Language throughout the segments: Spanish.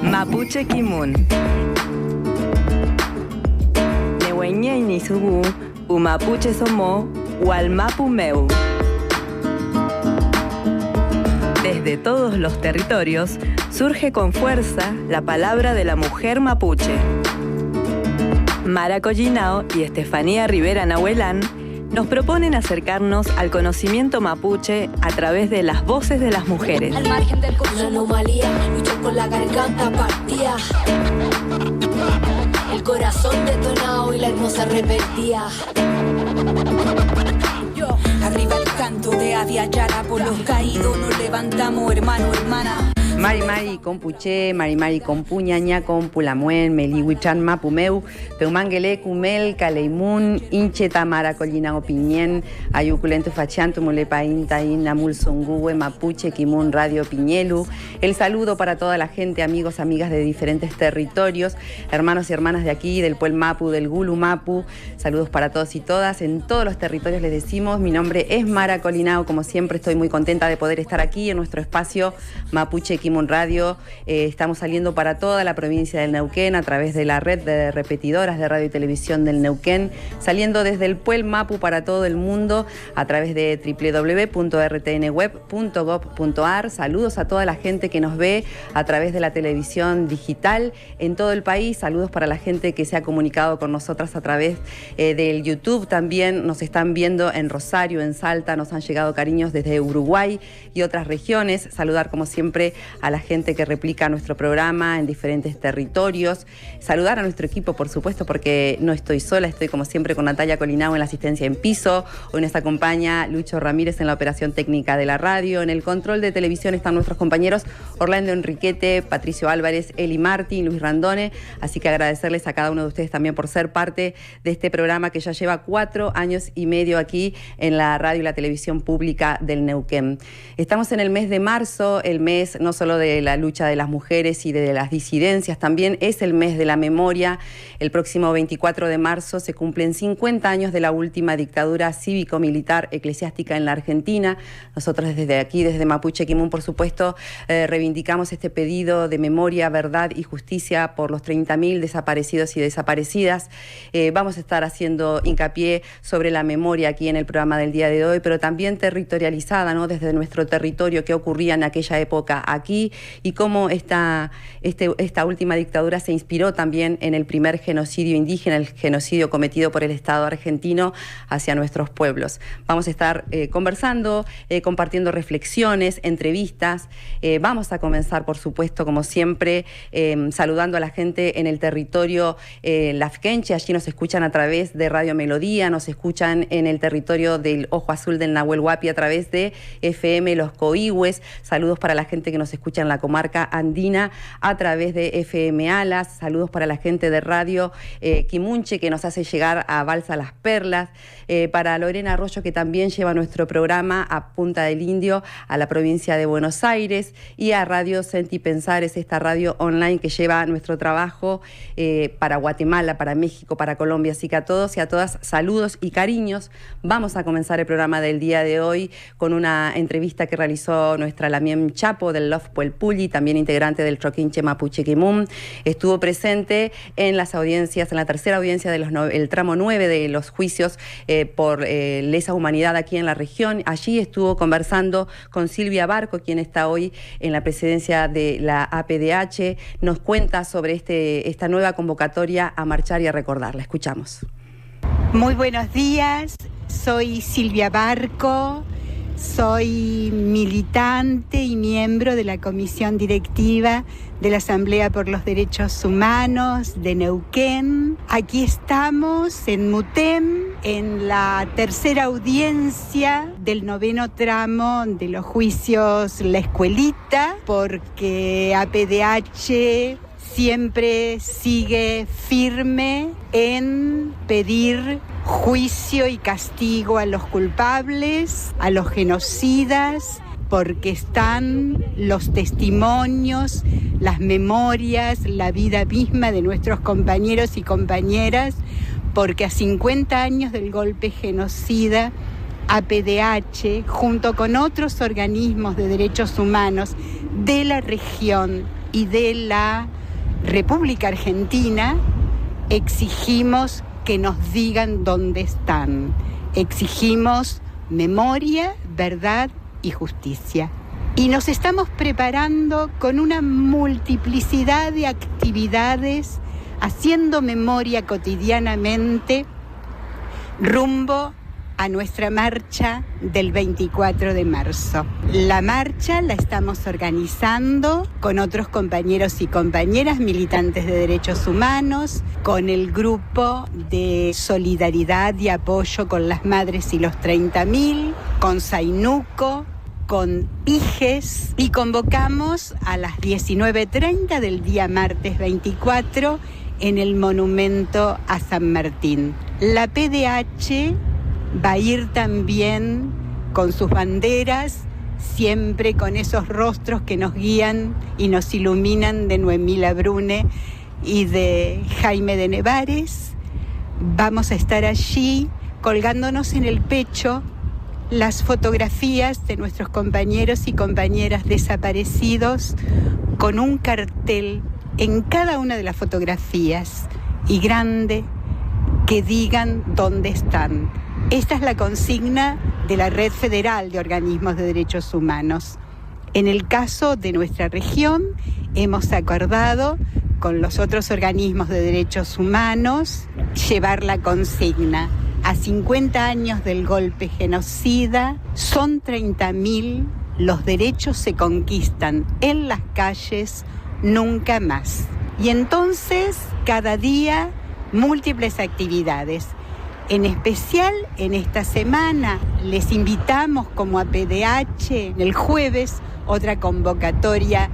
Mapuche Kimun. Nehueñe Nisugu, Umapuche Somo, Hualmapu Meu. Desde todos los territorios surge con fuerza la palabra de la mujer mapuche. Mara Collinao y Estefanía Rivera Nahuelán nos proponen acercarnos al conocimiento mapuche a través de las voces de las mujeres. Al margen del curso, la anomalía, lucho con la garganta partida. El corazón detonado y la hermosa repetía. Arriba el canto de Avia Yara, por los caídos nos levantamos, hermano, hermana. Mari compuche, Mari compuña, ña compulamuen, melihuichan mapumeu, peumangele cumel, caleimun, inche tamara collinao piñén, ayuculento fachanto, mulepa inta, inamul songue, mapuche, kimun, radio piñelu. El saludo para toda la gente, amigos, amigas de diferentes territorios, hermanos y hermanas de aquí, del Puel Mapu, del Gulu Mapu. Saludos para todos y todas. En todos los territorios les decimos, mi nombre es Mara Collinao, como siempre estoy muy contenta de poder estar aquí en nuestro espacio Mapuche Kimun Radio. Estamos saliendo para toda la provincia del Neuquén a través de la red de repetidoras de radio y televisión del Neuquén, saliendo desde el Puel Mapu para todo el mundo a través de www.rtnweb.gov.ar. Saludos a toda la gente que nos ve a través de la televisión digital en todo el país. Saludos para la gente que se ha comunicado con nosotras a través del YouTube. También nos están viendo en Rosario, en Salta. Nos han llegado cariños desde Uruguay y otras regiones. Saludar como siempre a la gente que replica nuestro programa en diferentes territorios. Saludar a nuestro equipo, por supuesto, porque no estoy sola, estoy como siempre con Natalia Collinao en la asistencia en piso. Hoy nos acompaña Lucho Ramírez en la operación técnica de la radio. En el control de televisión están nuestros compañeros Orlando Enriquete, Patricio Álvarez, Eli Martín, Luis Randone. Así que agradecerles a cada uno de ustedes también por ser parte de este programa que ya lleva 4 años y medio aquí en la radio y la televisión pública del Neuquén. Estamos en el mes de marzo, el mes no solo de la lucha de las mujeres y de las disidencias, también es el mes de la memoria. El próximo 24 de marzo se cumplen 50 años de la última dictadura cívico-militar eclesiástica en la Argentina. Nosotros desde aquí, desde Mapuche Kimun, por supuesto, reivindicamos este pedido de memoria, verdad y justicia por los 30.000 desaparecidos y desaparecidas. Vamos a estar haciendo hincapié sobre la memoria aquí en el programa del día de hoy, pero también territorializada, ¿no? Desde nuestro territorio, qué ocurría en aquella época aquí y cómo esta última dictadura se inspiró también en el primer genocidio indígena, el genocidio cometido por el Estado argentino hacia nuestros pueblos. Vamos a estar conversando, compartiendo reflexiones, entrevistas. Vamos a comenzar, por supuesto, como siempre, saludando a la gente en el territorio lafkenche. Allí nos escuchan a través de Radio Melodía, nos escuchan en el territorio del Ojo Azul del Nahuel Huapi a través de FM Los Coihues. Saludos para la gente que nos escucha en la comarca andina a través de FM Alas. Saludos para la gente de Radio Quimunche que nos hace llegar a Balsa Las Perlas. Para Lorena Arroyo, que también lleva nuestro programa a Punta del Indio, a la provincia de Buenos Aires, y a Radio Senti Pensares, esta radio online que lleva nuestro trabajo para Guatemala, para México, para Colombia. Así que a todos y a todas, saludos y cariños. Vamos a comenzar el programa del día de hoy con una entrevista que realizó nuestra Lamiem Chapo del Love Puelpulli, también integrante del Troquinche Mapuche Kimun. Estuvo presente en las audiencias, en la tercera audiencia del tramo 9 de los juicios por lesa humanidad aquí en la región. Allí estuvo conversando con Silvia Barco, quien está hoy en la presidencia de la APDH. Nos cuenta sobre esta nueva convocatoria a marchar y a recordar. La escuchamos. Muy buenos días, soy Silvia Barco. Soy militante y miembro de la comisión directiva de la Asamblea por los Derechos Humanos de Neuquén. Aquí estamos en Mutem, en la tercera audiencia del 9º tramo de los juicios La Escuelita, porque APDH siempre sigue firme en pedir juicio y castigo a los culpables, a los genocidas porque están los testimonios, las memorias, la vida misma de nuestros compañeros y compañeras, porque a 50 años del golpe genocida, APDH, junto con otros organismos de derechos humanos de la región y de la República Argentina, exigimos que nos digan dónde están. Exigimos memoria, verdad y justicia. Y nos estamos preparando con una multiplicidad de actividades, haciendo memoria cotidianamente, rumbo a nuestra marcha del 24 de marzo. La marcha la estamos organizando con otros compañeros y compañeras militantes de derechos humanos, con el grupo de solidaridad y apoyo con las madres y los 30.000, con Sainuco, con IGES, y convocamos a las 19:30 del día martes 24 en el monumento a San Martín. La PDH va a ir también con sus banderas, siempre con esos rostros que nos guían y nos iluminan, de Noemí Labrune y de Jaime de Nevares. Vamos a estar allí colgándonos en el pecho las fotografías de nuestros compañeros y compañeras desaparecidos, con un cartel en cada una de las fotografías y grande que digan dónde están. Esta es la consigna de la Red Federal de Organismos de Derechos Humanos. En el caso de nuestra región, hemos acordado con los otros organismos de derechos humanos llevar la consigna. A 50 años del golpe genocida, son 30.000, los derechos se conquistan en las calles, nunca más. Y entonces, cada día, múltiples actividades. En especial, en esta semana, les invitamos como APDH, el jueves, otra convocatoria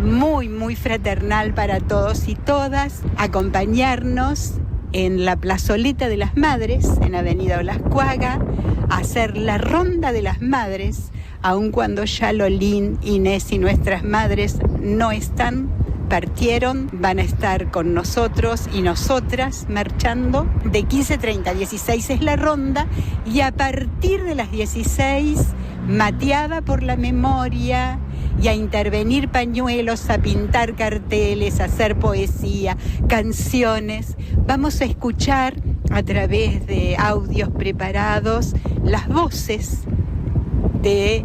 muy fraternal para todos y todas, acompañarnos en la plazoleta de las madres, en Avenida Olascuaga, a hacer la ronda de las madres, aun cuando ya Lolín, Inés y nuestras madres no están, partieron, van a estar con nosotros y nosotras marchando. De 15:30 a 16 es la ronda, y a partir de las 16, mateada por la memoria, y a intervenir pañuelos, a pintar carteles, a hacer poesía, canciones. Vamos a escuchar a través de audios preparados las voces de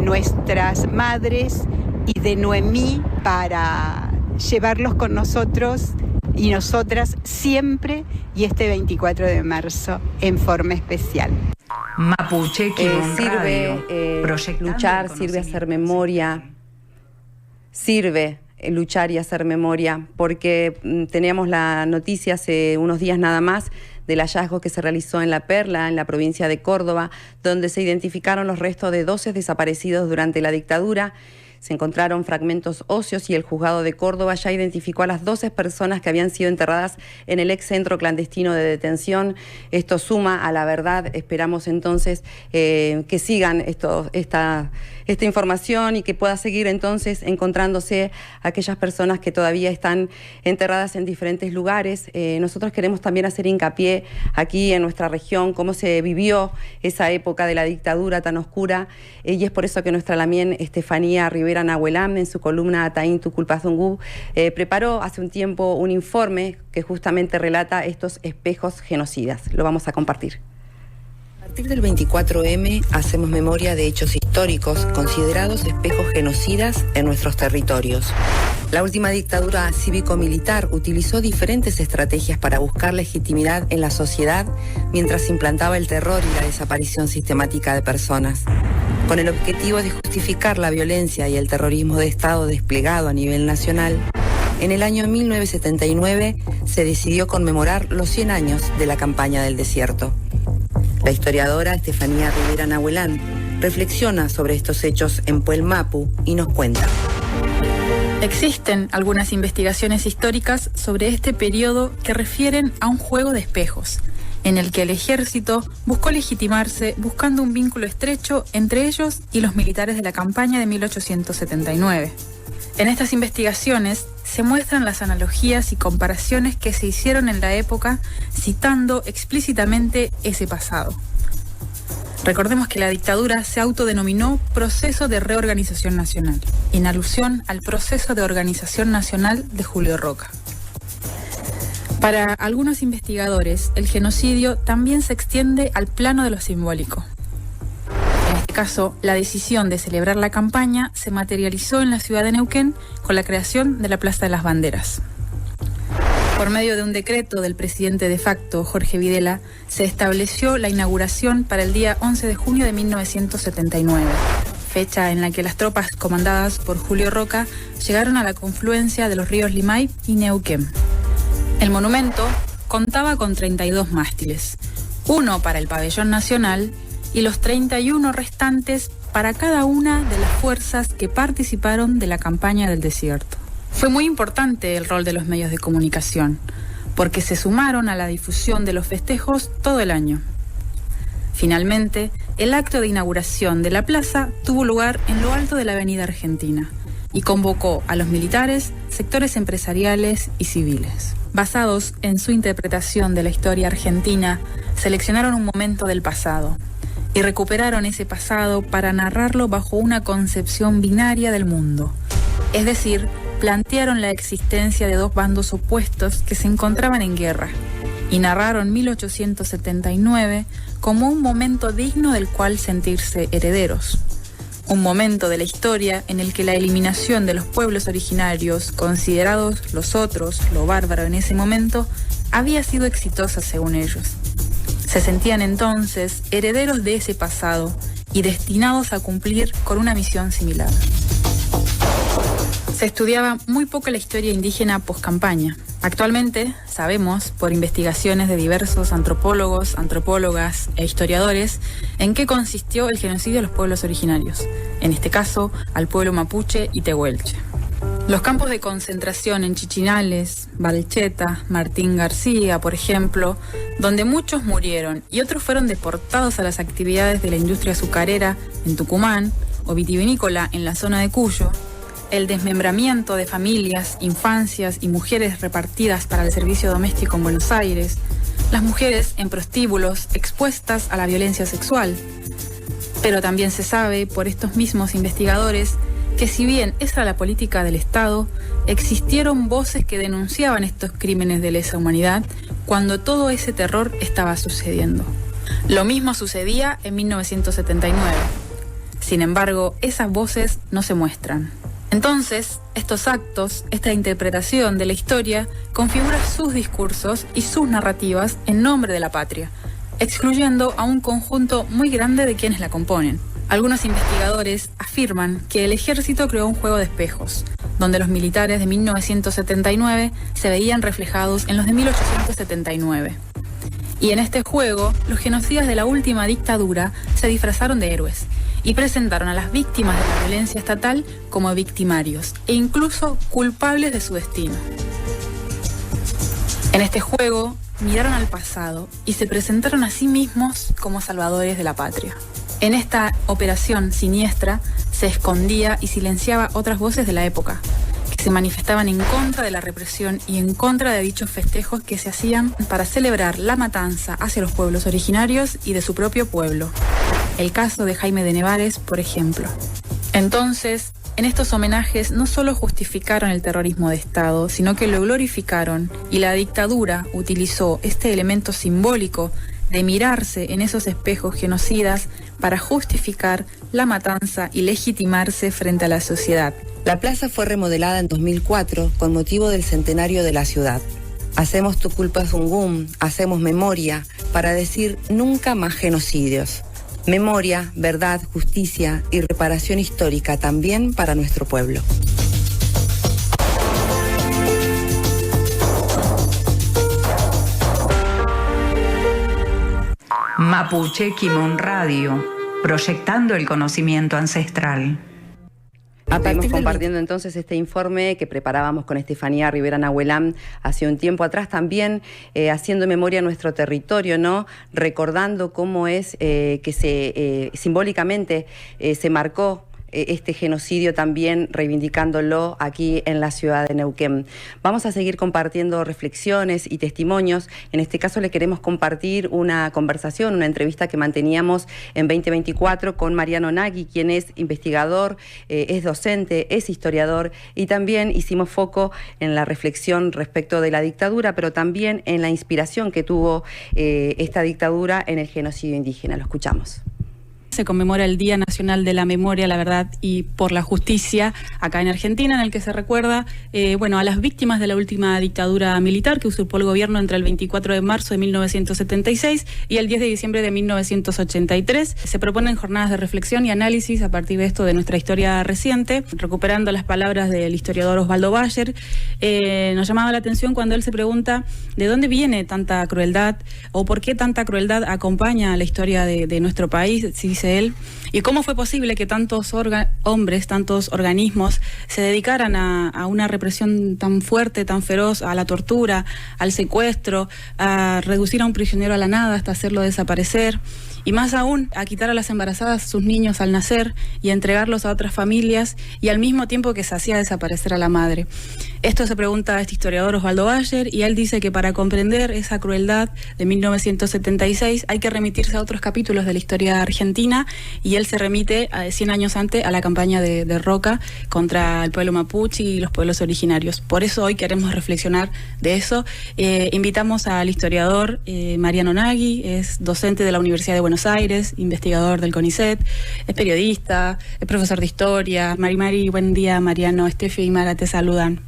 nuestras madres y de Noemí, para llevarlos con nosotros y nosotras siempre, y este 24 de marzo en forma especial. Mapuche sirve luchar, sirve hacer memoria, sirve luchar y hacer memoria, porque teníamos la noticia hace unos días nada más del hallazgo que se realizó en La Perla, en la provincia de Córdoba, donde se identificaron los restos de 12 desaparecidos durante la dictadura. Se encontraron fragmentos óseos y el juzgado de Córdoba ya identificó a las 12 personas que habían sido enterradas en el ex centro clandestino de detención. Esto suma a la verdad. Esperamos entonces que sigan esta información y que pueda seguir entonces encontrándose aquellas personas que todavía están enterradas en diferentes lugares. Nosotros queremos también hacer hincapié aquí en nuestra región cómo se vivió esa época de la dictadura tan oscura, y es por eso que nuestra lamien Estefanía Rivera Nahuelán, en su columna Ataín Tuculpazungú, preparó hace un tiempo un informe que justamente relata estos espejos genocidas. Lo vamos a compartir. A partir del 24M hacemos memoria de hechos históricos considerados espejos genocidas en nuestros territorios. La última dictadura cívico-militar utilizó diferentes estrategias para buscar legitimidad en la sociedad mientras implantaba el terror y la desaparición sistemática de personas. Con el objetivo de justificar la violencia y el terrorismo de Estado desplegado a nivel nacional, en el año 1979 se decidió conmemorar los 100 años de la campaña del desierto. La historiadora Estefanía Rivera Nahuelán reflexiona sobre estos hechos en Puel Mapu y nos cuenta. Existen algunas investigaciones históricas sobre este periodo que refieren a un juego de espejos, en el que el ejército buscó legitimarse buscando un vínculo estrecho entre ellos y los militares de la campaña de 1879. En estas investigaciones se muestran las analogías y comparaciones que se hicieron en la época, citando explícitamente ese pasado. Recordemos que la dictadura se autodenominó Proceso de Reorganización Nacional, en alusión al Proceso de Organización Nacional de Julio Roca. Para algunos investigadores, el genocidio también se extiende al plano de lo simbólico. En este caso, la decisión de celebrar la campaña se materializó en la ciudad de Neuquén con la creación de la Plaza de las Banderas. Por medio de un decreto del presidente de facto, Jorge Videla, se estableció la inauguración para el día 11 de junio de 1979, fecha en la que las tropas comandadas por Julio Roca llegaron a la confluencia de los ríos Limay y Neuquén. El monumento contaba con 32 mástiles, uno para el pabellón nacional y los 31 restantes para cada una de las fuerzas que participaron de la campaña del desierto. Fue muy importante el rol de los medios de comunicación, porque se sumaron a la difusión de los festejos todo el año. Finalmente, el acto de inauguración de la plaza tuvo lugar en lo alto de la Avenida Argentina y convocó a los militares, sectores empresariales y civiles. Basados en su interpretación de la historia argentina, seleccionaron un momento del pasado y recuperaron ese pasado para narrarlo bajo una concepción binaria del mundo. Es decir, plantearon la existencia de dos bandos opuestos que se encontraban en guerra y narraron 1879 como un momento digno del cual sentirse herederos. Un momento de la historia en el que la eliminación de los pueblos originarios, considerados los otros, lo bárbaro en ese momento, había sido exitosa según ellos. Se sentían entonces herederos de ese pasado y destinados a cumplir con una misión similar. Se estudiaba muy poco la historia indígena post-campaña. Actualmente sabemos, por investigaciones de diversos antropólogos, antropólogas e historiadores, en qué consistió el genocidio de los pueblos originarios, en este caso al pueblo mapuche y tehuelche. Los campos de concentración en Chichinales, Balcheta, Martín García, por ejemplo, donde muchos murieron y otros fueron deportados a las actividades de la industria azucarera en Tucumán o vitivinícola en la zona de Cuyo, el desmembramiento de familias, infancias y mujeres repartidas para el servicio doméstico en Buenos Aires, las mujeres en prostíbulos expuestas a la violencia sexual. Pero también se sabe por estos mismos investigadores que si bien esa era la política del Estado, existieron voces que denunciaban estos crímenes de lesa humanidad cuando todo ese terror estaba sucediendo. Lo mismo sucedía en 1979. Sin embargo, esas voces no se muestran. Entonces, estos actos, esta interpretación de la historia, configura sus discursos y sus narrativas en nombre de la patria, excluyendo a un conjunto muy grande de quienes la componen. Algunos investigadores afirman que el ejército creó un juego de espejos, donde los militares de 1979 se veían reflejados en los de 1879. Y en este juego, los genocidas de la última dictadura se disfrazaron de héroes y presentaron a las víctimas de la violencia estatal como victimarios e incluso culpables de su destino. En este juego, miraron al pasado y se presentaron a sí mismos como salvadores de la patria. En esta operación siniestra se escondía y silenciaba otras voces de la época, que se manifestaban en contra de la represión y en contra de dichos festejos que se hacían para celebrar la matanza hacia los pueblos originarios y de su propio pueblo. El caso de Jaime de Nevares, por ejemplo. Entonces, en estos homenajes no solo justificaron el terrorismo de Estado, sino que lo glorificaron, y la dictadura utilizó este elemento simbólico de mirarse en esos espejos genocidas para justificar la matanza y legitimarse frente a la sociedad. La plaza fue remodelada en 2004 con motivo del centenario de la ciudad. Hacemos Tuculpa Zungum, hacemos memoria para decir nunca más genocidios. Memoria, verdad, justicia y reparación histórica también para nuestro pueblo. Mapuche Quimón Radio, proyectando el conocimiento ancestral. Estamos compartiendo entonces este informe que preparábamos con Estefanía Rivera Nahuelán hace un tiempo atrás, también haciendo memoria a nuestro territorio, ¿no? Recordando cómo es que simbólicamente se marcó este genocidio, también reivindicándolo aquí en la ciudad de Neuquén. Vamos a seguir compartiendo reflexiones y testimonios. En este caso le queremos compartir una conversación, una entrevista que manteníamos en 2024 con Mariano Nagui, quien es investigador, es docente, es historiador, y también hicimos foco en la reflexión respecto de la dictadura, pero también en la inspiración que tuvo esta dictadura en el genocidio indígena. Lo escuchamos. Se conmemora el Día Nacional de la Memoria, la Verdad y por la Justicia acá en Argentina, en el que se recuerda a las víctimas de la última dictadura militar que usurpó el gobierno entre el 24 de marzo de 1976 y el 10 de diciembre de 1983. Se proponen jornadas de reflexión y análisis a partir de esto de nuestra historia reciente, recuperando las palabras del historiador Osvaldo Bayer. Nos llamaba la atención cuando él se pregunta de dónde viene tanta crueldad o por qué tanta crueldad acompaña a la historia de nuestro país, dice él, y cómo fue posible que tantos hombres, tantos organismos se dedicaran a una represión tan fuerte, tan feroz, a la tortura, al secuestro, a reducir a un prisionero a la nada hasta hacerlo desaparecer, y más aún a quitar a las embarazadas sus niños al nacer y a entregarlos a otras familias, y al mismo tiempo que se hacía desaparecer a la madre. Esto se pregunta este historiador Osvaldo Bayer, y él dice que para comprender esa crueldad de 1976 hay que remitirse a otros capítulos de la historia argentina, y él se remite a 100 años antes a la campaña de Roca contra el pueblo mapuche y los pueblos originarios. Por eso hoy queremos reflexionar de eso. Invitamos al historiador Mariano Nagui, es docente de la Universidad de Buenos Aires, investigador del CONICET, es periodista, es profesor de historia. Mari, buen día. Mariano, Estefi y Mara te saludan.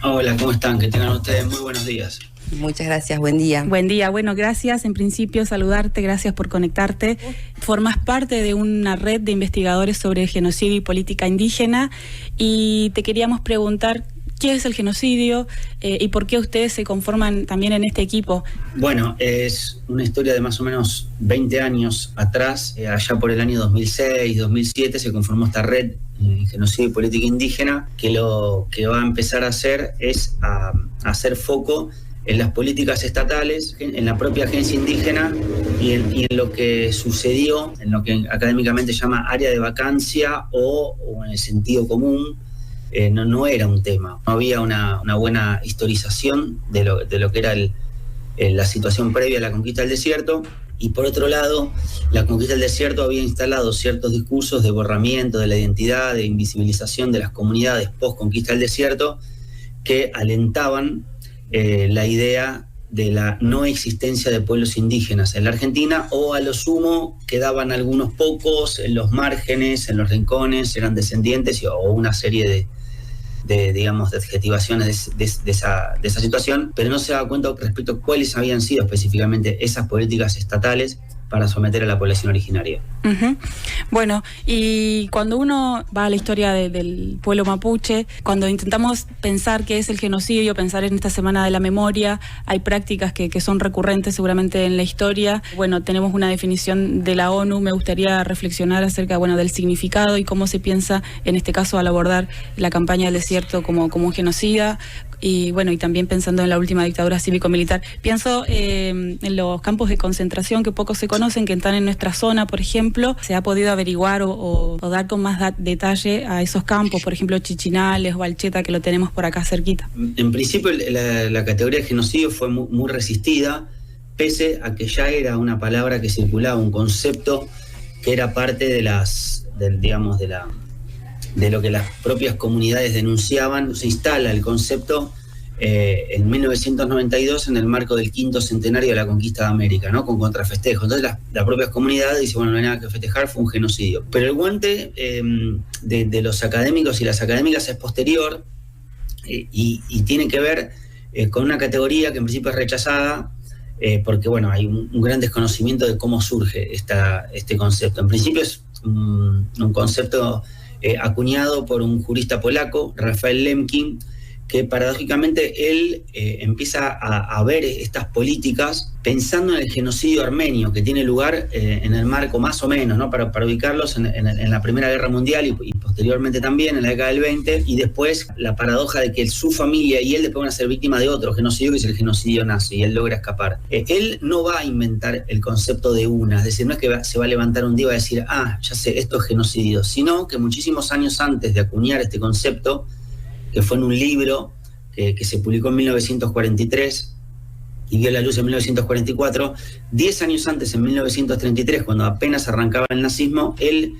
Hola, ¿cómo están? Que tengan ustedes muy buenos días. Muchas gracias, buen día. Buen día, bueno, gracias. En principio, saludarte, gracias por conectarte. Formás parte de una red de investigadores sobre genocidio y política indígena, y te queríamos preguntar ¿qué es el genocidio y por qué ustedes se conforman también en este equipo? Bueno, es una historia de más o menos 20 años atrás. Allá por el año 2006, 2007 se conformó esta red genocidio y política indígena, que lo que va a empezar a hacer es a hacer foco en las políticas estatales, en la propia agencia indígena y en lo que sucedió, en lo que académicamente se llama área de vacancia o en el sentido común. No era un tema, no había una buena historización de lo que era la situación previa a la conquista del desierto, y por otro lado, la conquista del desierto había instalado ciertos discursos de borramiento de la identidad, de invisibilización de las comunidades post-conquista del desierto, que alentaban la idea de la no existencia de pueblos indígenas en la Argentina, o a lo sumo quedaban algunos pocos en los márgenes, en los rincones, eran descendientes, o una serie de adjetivaciones de esa situación, pero no se daba cuenta respecto a cuáles habían sido específicamente esas políticas estatales para someter a la población originaria. Uh-huh. Bueno, y cuando uno va a la historia del pueblo mapuche, cuando intentamos pensar qué es el genocidio, pensar en esta Semana de la Memoria, hay prácticas que son recurrentes seguramente en la historia. Bueno, tenemos una definición de la ONU, me gustaría reflexionar acerca del significado y cómo se piensa en este caso al abordar la campaña del desierto como un genocida. Y también pensando en la última dictadura cívico-militar. Pienso en los campos de concentración que poco se conocen, que están en nuestra zona, por ejemplo. ¿Se ha podido averiguar o dar con más detalle a esos campos? Por ejemplo, Chichinales o Alcheta, que lo tenemos por acá cerquita. En principio, la categoría de genocidio fue muy resistida, pese a que ya era una palabra que circulaba, un concepto que era parte de lo que las propias comunidades denunciaban. Se instala el concepto en 1992 en el marco del 5º centenario de la conquista de América, ¿no? Con contrafestejo. Entonces las propias comunidades dicen, no hay nada que festejar, fue un genocidio. Pero el guante de los académicos y las académicas es posterior y tiene que ver con una categoría que en principio es rechazada porque hay un gran desconocimiento de cómo surge este concepto. En principio es un concepto acuñado por un jurista polaco, Rafael Lemkin, que paradójicamente él empieza a ver estas políticas pensando en el genocidio armenio que tiene lugar en el marco más o menos, ¿no? para ubicarlos en la Primera Guerra Mundial y posteriormente también en la década del 20, y después la paradoja de que su familia y él después van a ser víctimas de otro genocidio, que es el genocidio nazi, y él logra escapar. Él no va a inventar el concepto de una, es decir, no es que se va a levantar un día y va a decir, ya sé, esto es genocidio, sino que muchísimos años antes de acuñar este concepto, que fue en un libro que se publicó en 1943 y vio la luz en 1944, 10 años antes, en 1933, cuando apenas arrancaba el nazismo, él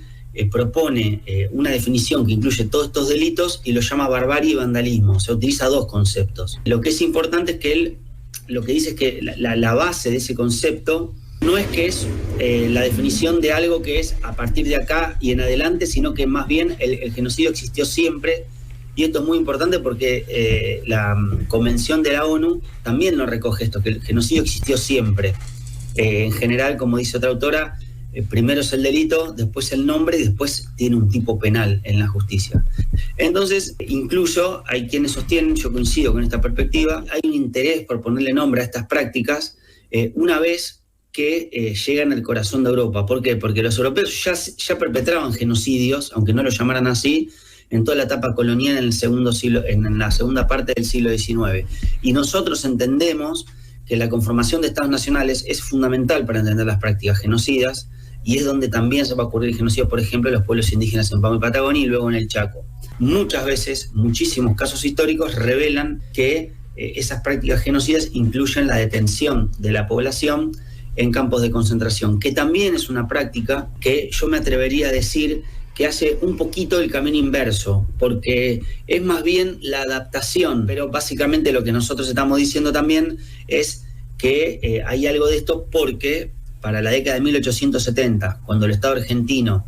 propone una definición que incluye todos estos delitos y lo llama barbarie y vandalismo. O sea, utiliza dos conceptos. Lo que es importante es que él lo que dice es que la base de ese concepto no es que es la definición de algo que es a partir de acá y en adelante, sino que más bien el genocidio existió siempre. Y esto es muy importante porque la Convención de la ONU también nos recoge esto, que el genocidio existió siempre. En general, como dice otra autora, primero es el delito, después el nombre y después tiene un tipo penal en la justicia. Entonces, incluso hay quienes sostienen, yo coincido con esta perspectiva, hay un interés por ponerle nombre a estas prácticas una vez que llegan al corazón de Europa. ¿Por qué? Porque los europeos ya perpetraban genocidios, aunque no lo llamaran así, en toda la etapa colonial en la segunda parte del siglo XIX. Y nosotros entendemos que la conformación de estados nacionales es fundamental para entender las prácticas genocidas, y es donde también se va a ocurrir el genocidio, por ejemplo, en los pueblos indígenas en Pampa y Patagonia y luego en el Chaco. Muchas veces, muchísimos casos históricos revelan que esas prácticas genocidas incluyen la detención de la población en campos de concentración, que también es una práctica que yo me atrevería a decir que hace un poquito el camino inverso, porque es más bien la adaptación, pero básicamente lo que nosotros estamos diciendo también es que hay algo de esto porque para la década de 1870, cuando el Estado argentino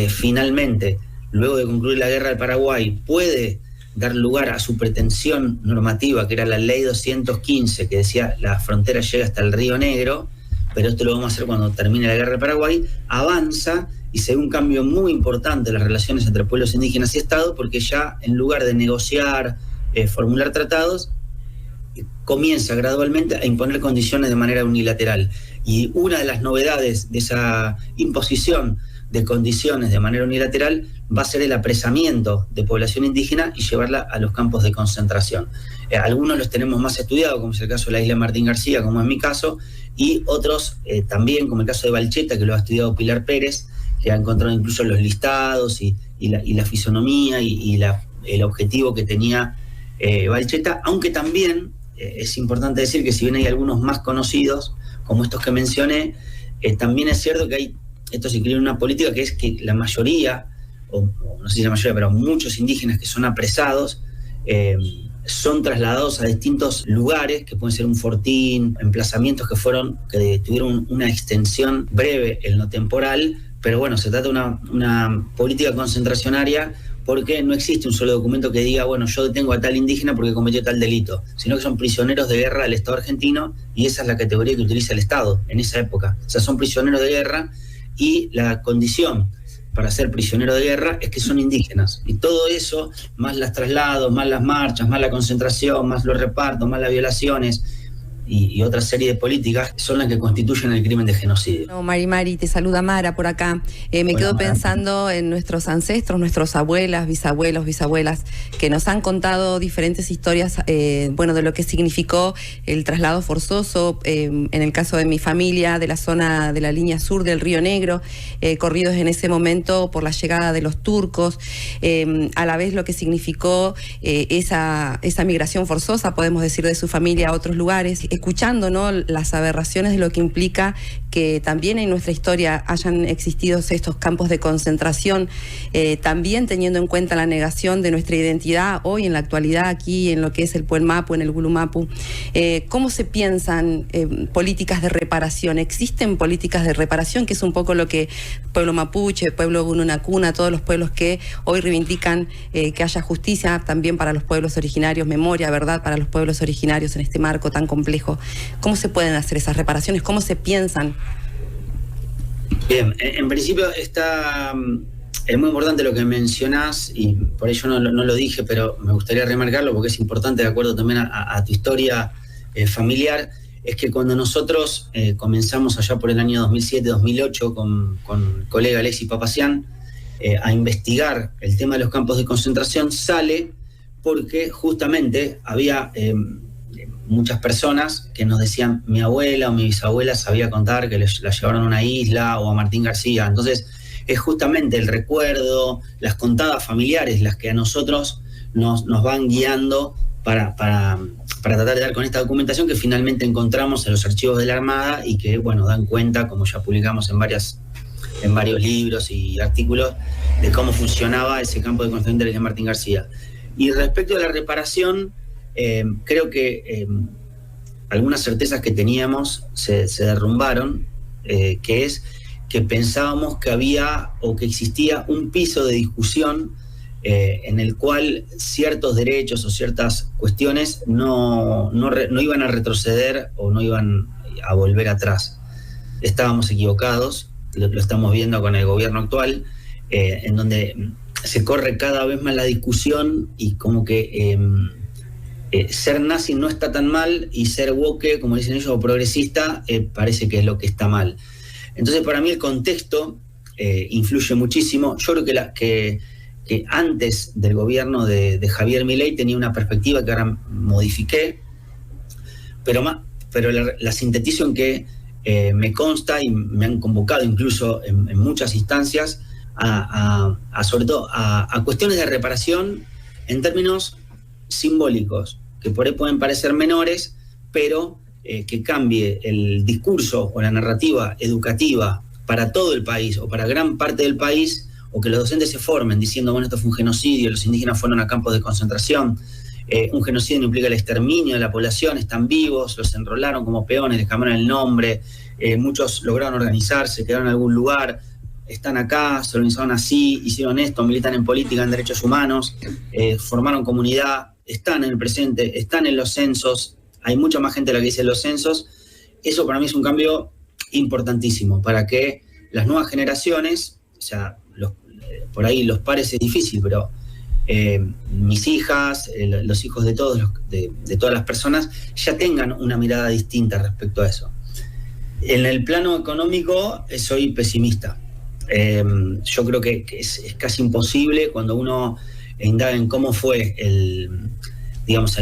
finalmente, luego de concluir la guerra del Paraguay, puede dar lugar a su pretensión normativa, que era la Ley 215, que decía la frontera llega hasta el Río Negro, pero esto lo vamos a hacer cuando termine la guerra del Paraguay, avanza y se ve un cambio muy importante en las relaciones entre pueblos indígenas y Estado, porque ya en lugar de negociar, formular tratados, comienza gradualmente a imponer condiciones de manera unilateral. Y una de las novedades de esa imposición de condiciones de manera unilateral va a ser el apresamiento de población indígena y llevarla a los campos de concentración. Algunos los tenemos más estudiados, como es el caso de la isla Martín García, como es mi caso, y otros también, como el caso de Balcheta, que lo ha estudiado Pilar Pérez, que ha encontrado incluso los listados y la fisonomía y el objetivo que tenía Balcheta, aunque también es importante decir que si bien hay algunos más conocidos, como estos que mencioné, también es cierto que esto se incluye en una política que es que la mayoría, o no sé si la mayoría, pero muchos indígenas que son apresados, son trasladados a distintos lugares, que pueden ser un fortín, emplazamientos que tuvieron una extensión breve en lo temporal, pero bueno, se trata de una política concentracionaria porque no existe un solo documento que diga, bueno, yo detengo a tal indígena porque cometió tal delito, sino que son prisioneros de guerra del Estado argentino, y esa es la categoría que utiliza el Estado en esa época. O sea, son prisioneros de guerra, y la condición para ser prisionero de guerra es que son indígenas. Y todo eso, más los traslados, más las marchas, más la concentración, más los repartos, más las violaciones y otra serie de políticas son las que constituyen el crimen de genocidio. No, Mari, te saluda Mara por acá. Me quedo pensando en nuestros ancestros, nuestras abuelas, bisabuelas, que nos han contado diferentes historias, de lo que significó el traslado forzoso, en el caso de mi familia, de la zona de la línea sur del Río Negro, corridos en ese momento por la llegada de los turcos, a la vez lo que significó esa migración forzosa, podemos decir, de su familia a otros lugares, escuchando, ¿no?, las aberraciones de lo que implica que también en nuestra historia hayan existido estos campos de concentración, también teniendo en cuenta la negación de nuestra identidad hoy en la actualidad aquí en lo que es el Puelmapu, en el Gulumapu. ¿Cómo se piensan políticas de reparación? ¿Existen políticas de reparación? Que es un poco lo que pueblo mapuche, pueblo gununacuna, todos los pueblos que hoy reivindican que haya justicia también para los pueblos originarios, memoria, verdad, para los pueblos originarios en este marco tan complejo. ¿Cómo se pueden hacer esas reparaciones? ¿Cómo se piensan? Bien, en principio está es muy importante lo que mencionás y por ello no lo dije, pero me gustaría remarcarlo porque es importante de acuerdo también a tu historia familiar. Es que cuando nosotros comenzamos allá por el año 2007-2008 con el colega Alexis Papazian a investigar el tema de los campos de concentración, sale porque justamente había muchas personas que nos decían mi abuela o mi bisabuela sabía contar que la llevaron a una isla o a Martín García. Entonces es justamente el recuerdo, las contadas familiares las que a nosotros nos van guiando para tratar de dar con esta documentación que finalmente encontramos en los archivos de la Armada y que, bueno, dan cuenta, como ya publicamos en varios libros y artículos, de cómo funcionaba ese campo de concentración de la isla Martín García. Y respecto a la reparación, creo que algunas certezas que teníamos se derrumbaron, que es que pensábamos que había o que existía un piso de discusión en el cual ciertos derechos o ciertas cuestiones no iban a retroceder o no iban a volver atrás. Estábamos equivocados, lo estamos viendo con el gobierno actual, en donde se corre cada vez más la discusión y como que ser nazi no está tan mal y ser woke, como dicen ellos, o progresista, parece que es lo que está mal. Entonces, para mí el contexto influye muchísimo. Yo creo que antes del gobierno de Javier Milei tenía una perspectiva que ahora modifiqué, pero la sintetizo en que me consta y me han convocado incluso en muchas instancias sobre todo a cuestiones de reparación en términos simbólicos, que por ahí pueden parecer menores, pero que cambie el discurso o la narrativa educativa para todo el país o para gran parte del país, o que los docentes se formen diciendo, bueno, esto fue un genocidio, los indígenas fueron a campos de concentración, un genocidio no implica el exterminio de la población, están vivos, los enrolaron como peones, les cambiaron el nombre, muchos lograron organizarse, quedaron en algún lugar, están acá, se organizaron así, hicieron esto, militan en política, en derechos humanos, formaron comunidad, están en el presente, están en los censos, hay mucha más gente de la que dice los censos. Eso para mí es un cambio importantísimo para que las nuevas generaciones, o sea, por ahí los pares es difícil, pero mis hijas, los hijos de todas las personas ya tengan una mirada distinta respecto a eso. En el plano económico soy pesimista. Yo creo que es casi imposible cuando uno indaga en cómo fue el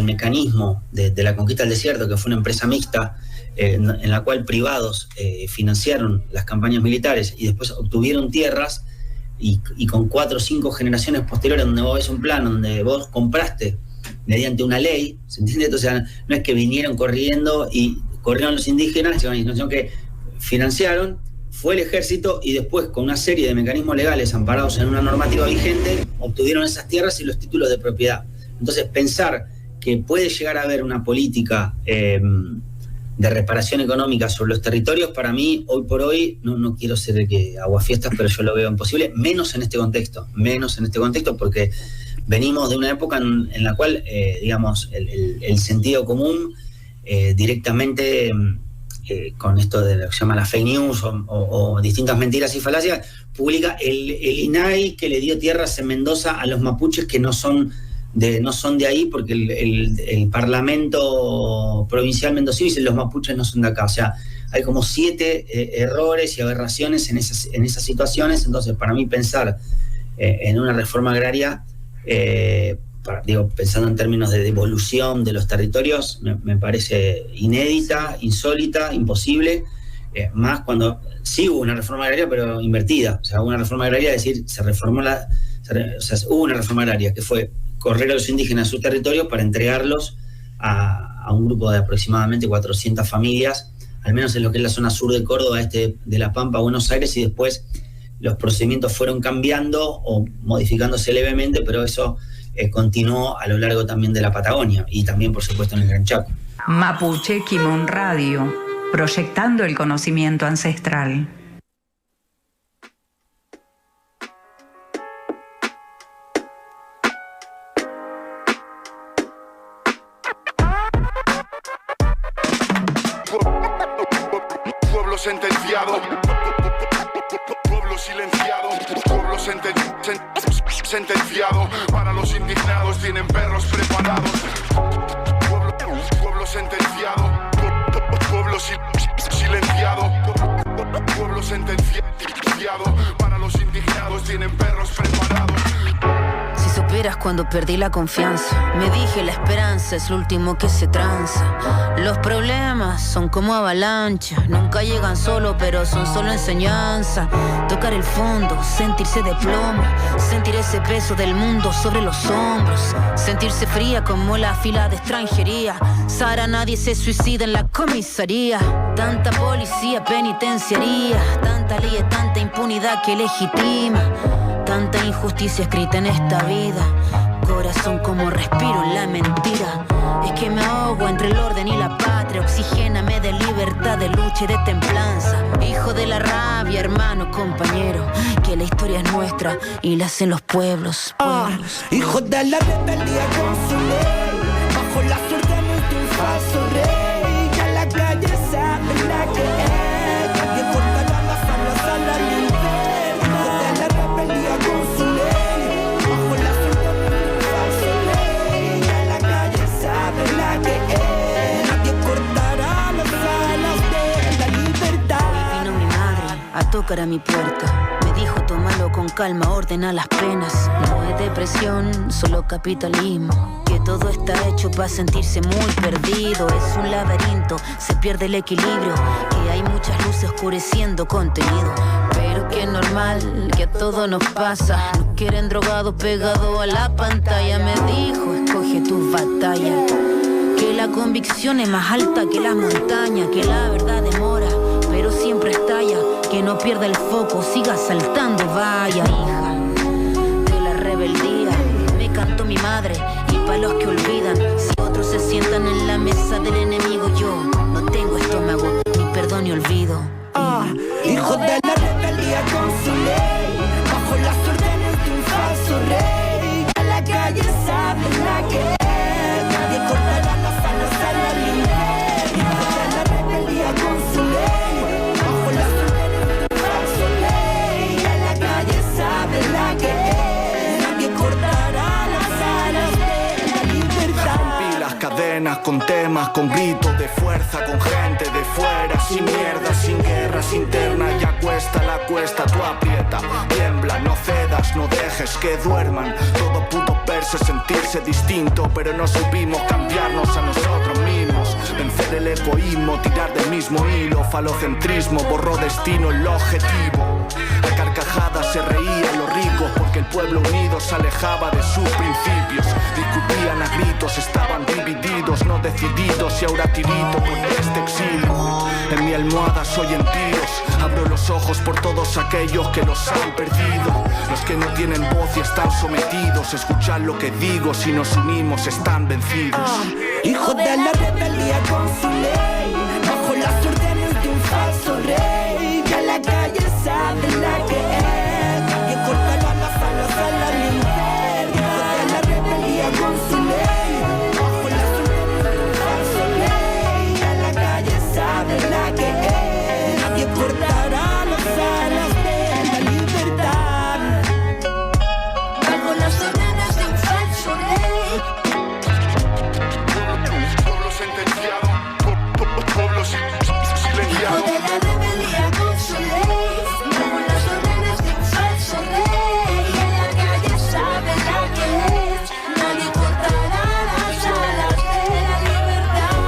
mecanismo de la conquista del desierto, que fue una empresa mixta en la cual privados financiaron las campañas militares y después obtuvieron tierras y con 4 o 5 generaciones posteriores donde vos ves un plan donde vos compraste mediante una ley, ¿se entiende? O sea, no es que vinieron corriendo y corrieron los indígenas, sino que financiaron, fue el ejército y después con una serie de mecanismos legales amparados en una normativa vigente obtuvieron esas tierras y los títulos de propiedad. Entonces pensar que puede llegar a haber una política de reparación económica sobre los territorios, para mí, hoy por hoy, no quiero ser el que aguafiestas, pero yo lo veo imposible, menos en este contexto, porque venimos de una época en la cual, el sentido común directamente con esto de lo que se llama la fake news o distintas mentiras y falacias, publica el INAI que le dio tierras en Mendoza a los mapuches que no son de ahí, porque el Parlamento Provincial mendocino dice los mapuches no son de acá. O sea, hay como 7 errores y aberraciones en esas situaciones. Entonces, para mí pensar en una reforma agraria, pensando en términos de devolución de los territorios, me parece inédita, insólita, imposible, más cuando sí hubo una reforma agraria, pero invertida. O sea, hubo una reforma agraria, es decir, hubo una reforma agraria que fue correr a los indígenas a sus territorios para entregarlos a un grupo de aproximadamente 400 familias, al menos en lo que es la zona sur de Córdoba, de La Pampa, Buenos Aires, y después los procedimientos fueron cambiando o modificándose levemente, pero eso continuó a lo largo también de la Patagonia y también, por supuesto, en el Gran Chaco. Mapuche Kimun Radio, proyectando el conocimiento ancestral. Pueblo sentenciado, pueblo silenciado, pueblo sentenciado. Para los indignados tienen perros preparados. Pueblo sentenciado. Pueblo silenciado. Pueblo sentenciado. Para los indignados tienen perros preparados. Si supieras cuando perdí la confianza, me dije la esperanza es lo último que se tranza. Los problemas son como avalanchas, nunca llegan solo pero son solo enseñanza. Tocar el fondo, sentirse de plomo, sentir ese peso del mundo sobre los hombros, sentirse fría como la fila de extranjería. Sara, nadie se suicida en la comisaría. Tanta policía penitenciaría, tanta ley y tanta impunidad que legitima. Tanta injusticia escrita en esta vida. Corazón como respiro en la mentira. Es que me ahogo entre el orden y la patria. Oxigéname de libertad, de lucha y de templanza. Hijo de la rabia, hermano, compañero. Que la historia es nuestra y la hacen los pueblos. Hijo de la rebeldía con su ley. Bajo las órdenes de un falso rey. Que a la calle sabe la que es. Nadie cortará las alas a la libertad. A tocar a mi puerta, me dijo tómalo con calma, ordena las penas. No es depresión, solo capitalismo. Que todo está hecho para sentirse muy perdido. Es un laberinto, se pierde el equilibrio. Que hay muchas luces oscureciendo contenido. Pero que es normal, que a todo nos pasa. Nos quieren drogados pegados a la pantalla. Me dijo, escoge tus batallas. Que la convicción es más alta que las montañas. Que la verdad demora, pero siempre estalla. Que no pierda el foco, siga saltando, vaya hija de la rebeldía. Me cantó mi madre y pa' los que olvidan. Si otros se sientan en la mesa del enemigo, yo no tengo estómago, ni perdón ni olvido. Hijo de la rebeldía con su ley. Bajo las órdenes de un falso rey. A la calle sabe la que es. Nadie cortará las alas a la libertad. Hijo de la rebeldía con su ley. Con temas, con gritos de fuerza, con gente de fuera, sin mierda, sin guerras internas, ya cuesta la cuesta, tú aprieta, tiembla, no cedas, no dejes que duerman. Todo pudo verse, sentirse distinto, pero no supimos cambiarnos a nosotros mismos. Vencer el egoísmo, tirar del mismo hilo, falocentrismo, borró destino el objetivo. A carcajadas se reían los ricos porque el pueblo unido se alejaba de sus principios. Discutían a gritos, estaban divididos, no decididos y ahora tirito por este exilio. En mi almohada soy en tiros, abro los ojos por todos aquellos que los han perdido. Los que no tienen voz y están sometidos, escuchad lo que digo, si nos unimos están vencidos. Hijo de la rebeldía con su ley, bajo las órdenes de un falso rey. Que a la calle sabe la que es, nadie cortará las alas a la libertad. Hijo de la rebeldía con su ley, bajo las órdenes de un falso rey. Que a la calle sabe la que es, nadie cortará las alas de la libertad. Bajo las órdenes de un falso rey. Pueblo sentenciado, pueblo silenciado. Hijo de la rebeldía con su ley, bajo las órdenes de un falso rey. En la calle sabe la que es, nadie cortará las alas de la libertad.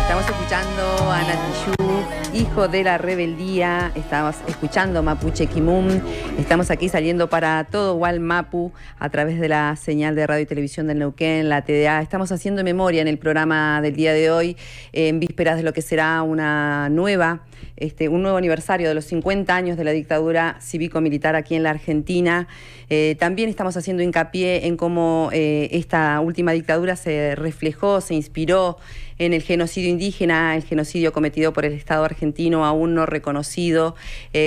Estamos escuchando a Natillú, hijo de la rebeldía. Estamos escuchando Mapuche Kimum. Estamos aquí saliendo para todo Gualmapu a través de la señal de radio y televisión del Neuquén, la TDA. Estamos haciendo memoria en el programa del día de hoy, en vísperas de lo que será un nuevo aniversario de los 50 años de la dictadura cívico-militar aquí en la Argentina. También estamos haciendo hincapié en cómo esta última dictadura se reflejó, se inspiró en el genocidio indígena, el genocidio cometido por el Estado argentino aún no reconocido,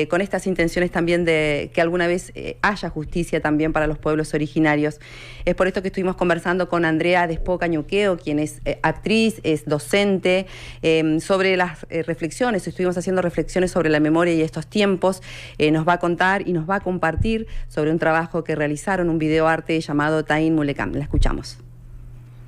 con estas intenciones también de que alguna vez haya justicia también para los pueblos originarios. Es por esto que estuvimos conversando con Andrea Despoca Ñuqueo, quien es actriz, es docente, sobre las reflexiones. Estuvimos haciendo reflexiones sobre la memoria y estos tiempos. Nos va a contar y nos va a compartir sobre un trabajo que realizaron, un videoarte llamado Taín Mulecán. La escuchamos.